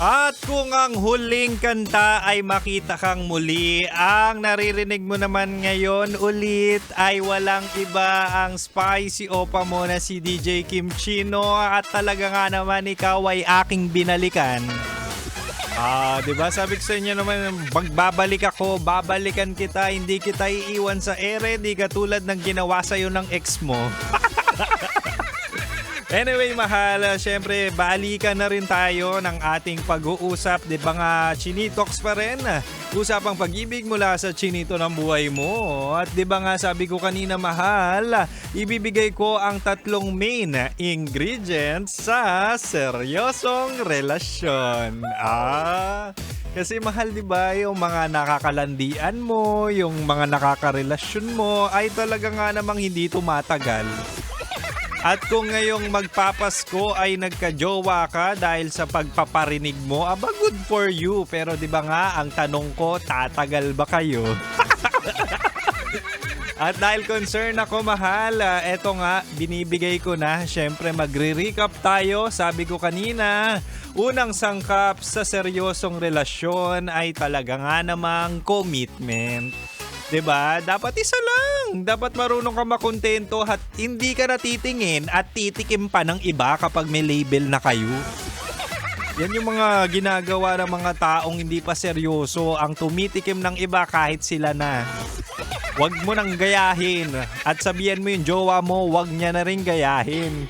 At kung ang huling kanta ay makita kang muli, ang naririnig mo naman ngayon ulit ay walang iba ang spicy opa mo na si DJ Kim Chino at talaga nga naman ikaw ay aking binalikan. 'Di ba? Sabi ko sa inyo naman, magbabalik ako, babalikan kita, hindi kita iiwan sa ere, di katulad ng ginawa sa iyo ng ex mo. Anyway, mahal, syempre balikan na rin tayo ng ating pag-uusap. Di ba nga, Chinitox pa rin? Usapang pag-ibig mula sa chinito ng buhay mo. At di ba nga sabi ko kanina, mahal, ibibigay ko ang 3 main ingredients sa seryosong relasyon. Kasi mahal, di ba, yung mga nakakalandian mo, yung mga nakakarelasyon mo ay talaga nga namang hindi tumatagal. At kung ngayong magpapasko ay nagka-jowa ka dahil sa pagpaparinig mo, good for you. Pero di ba nga, ang tanong ko, tatagal ba kayo? At dahil concern ako, mahal, eto nga, binibigay ko na. Siyempre, magre-recap tayo. Sabi ko kanina, unang sangkap sa seryosong relasyon ay talaga nga namang commitment. 'Di ba? Dapat isa lang. Dapat marunong ka makontento at hindi ka natitingin at titikim pa ng iba kapag may label na kayo. Yan yung mga ginagawa ng mga taong hindi pa seryoso, ang tumitikim ng iba kahit sila na. Huwag mo nang gayahin at sabihan mo yung jowa mo, huwag niya na rin gayahin.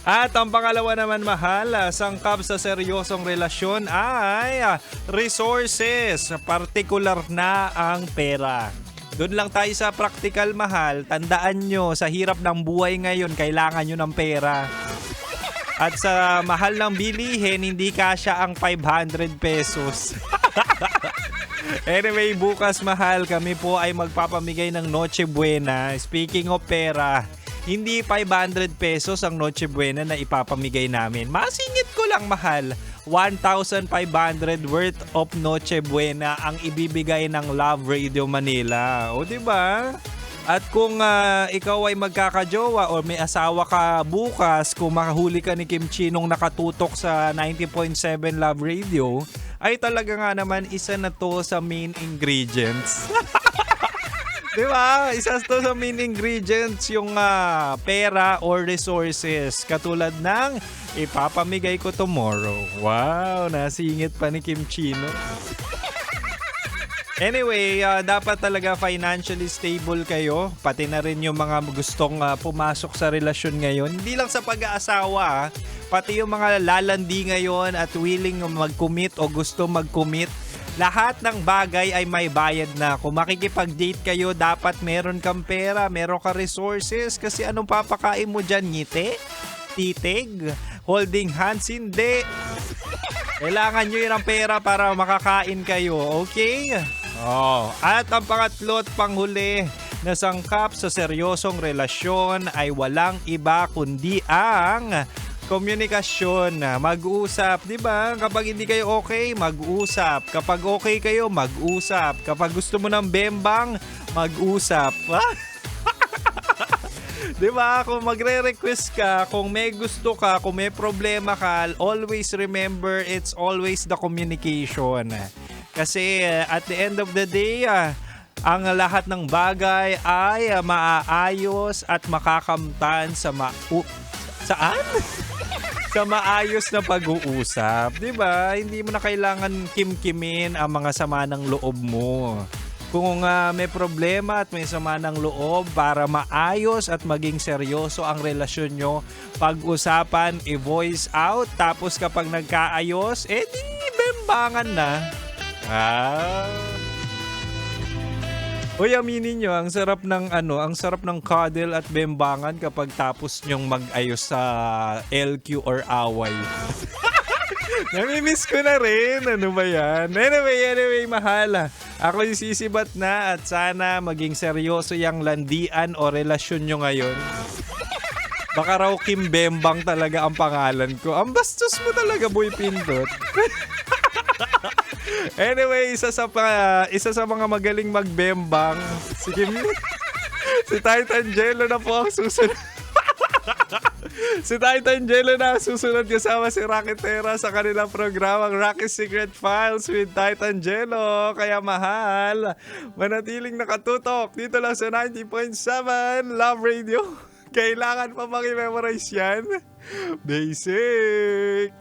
At ang pangalawa naman, mahal, sangkap sa seryosong relasyon ay resources, partikular na ang pera. Doon lang tayo sa practical, mahal. Tandaan nyo, sa hirap ng buhay ngayon, kailangan nyo ng pera. At sa mahal ng bilihin, hindi kasya ang 500 pesos. Anyway, bukas, mahal, kami po ay magpapamigay ng Noche Buena. Speaking of pera, hindi 500 pesos ang Noche Buena na ipapamigay namin. Masingit ko lang, mahal. 1,500 worth of Noche Buena ang ibibigay ng Love Radio Manila. O, diba? At kung ikaw ay magkakajowa o may asawa ka bukas, kung makahuli ka ni Kim Chinong nakatutok sa 90.7 Love Radio, ay talaga nga naman isa na to sa main ingredients. Di ba? Isa to sa main ingredients yung pera or resources. Katulad ng ipapamigay ko tomorrow. Wow, nasingit pa ni Kim Chino. Anyway, dapat talaga financially stable kayo. Pati na rin yung mga gustong pumasok sa relasyon ngayon. Hindi lang sa pag-aasawa, pati yung mga lalandi ngayon at willing mag-commit o gusto mag-commit. Lahat ng bagay ay may bayad na. Kung makikipag-date kayo, dapat meron kang pera, meron kang resources. Kasi anong papakain mo dyan? Ngiti? Titig? Holding hands? Hindi. Kailangan nyo yun ang pera para makakain kayo. Okay? At ang pangatlo at panghuli na sangkap sa seryosong relasyon ay walang iba kundi ang komunikasyon. Mag-usap, di ba? Kapag hindi kayo okay, mag-usap. Kapag okay kayo, mag-usap. Kapag gusto mo ng bembang, mag-usap. Di ba? Kung magre-request ka, kung may gusto ka, kung may problema ka, always remember, it's always the communication. Kasi at the end of the day, ang lahat ng bagay ay maaayos at makakamtan sa saan? Sa maayos na pag-uusap, 'di ba? Hindi mo na kailangan kimkimin ang mga sama ng loob mo. Kung may problema at may sama ng loob, para maayos at maging seryoso ang relasyon nyo, pag-usapan, i-voice out, tapos kapag nagkaayos, di bembangan na. Uy, aminin nyo, ang sarap ng cuddle at bembangan kapag tapos nyong mag-ayos sa LQ or away. Namimiss ko na rin. Ano ba yan? Anyway, mahal. Ako yung sisibat na at sana maging seryoso yung landian o relasyon nyo ngayon. Baka raw Kim Bembang talaga ang pangalan ko. Ang bastos mo talaga, Boy Pindot. Anyway, isa sa mga magaling magbembang, si Titan Jello na po ang susunod. Si Titan Jello na susunod kasama si Rocky Terra sa kanilang programang Rocky Secret Files with Titan Jello. Kaya mahal, manatiling nakatutok dito lang sa 90.7 Love Radio. Kailangan pa maki-memorize yan. Basic.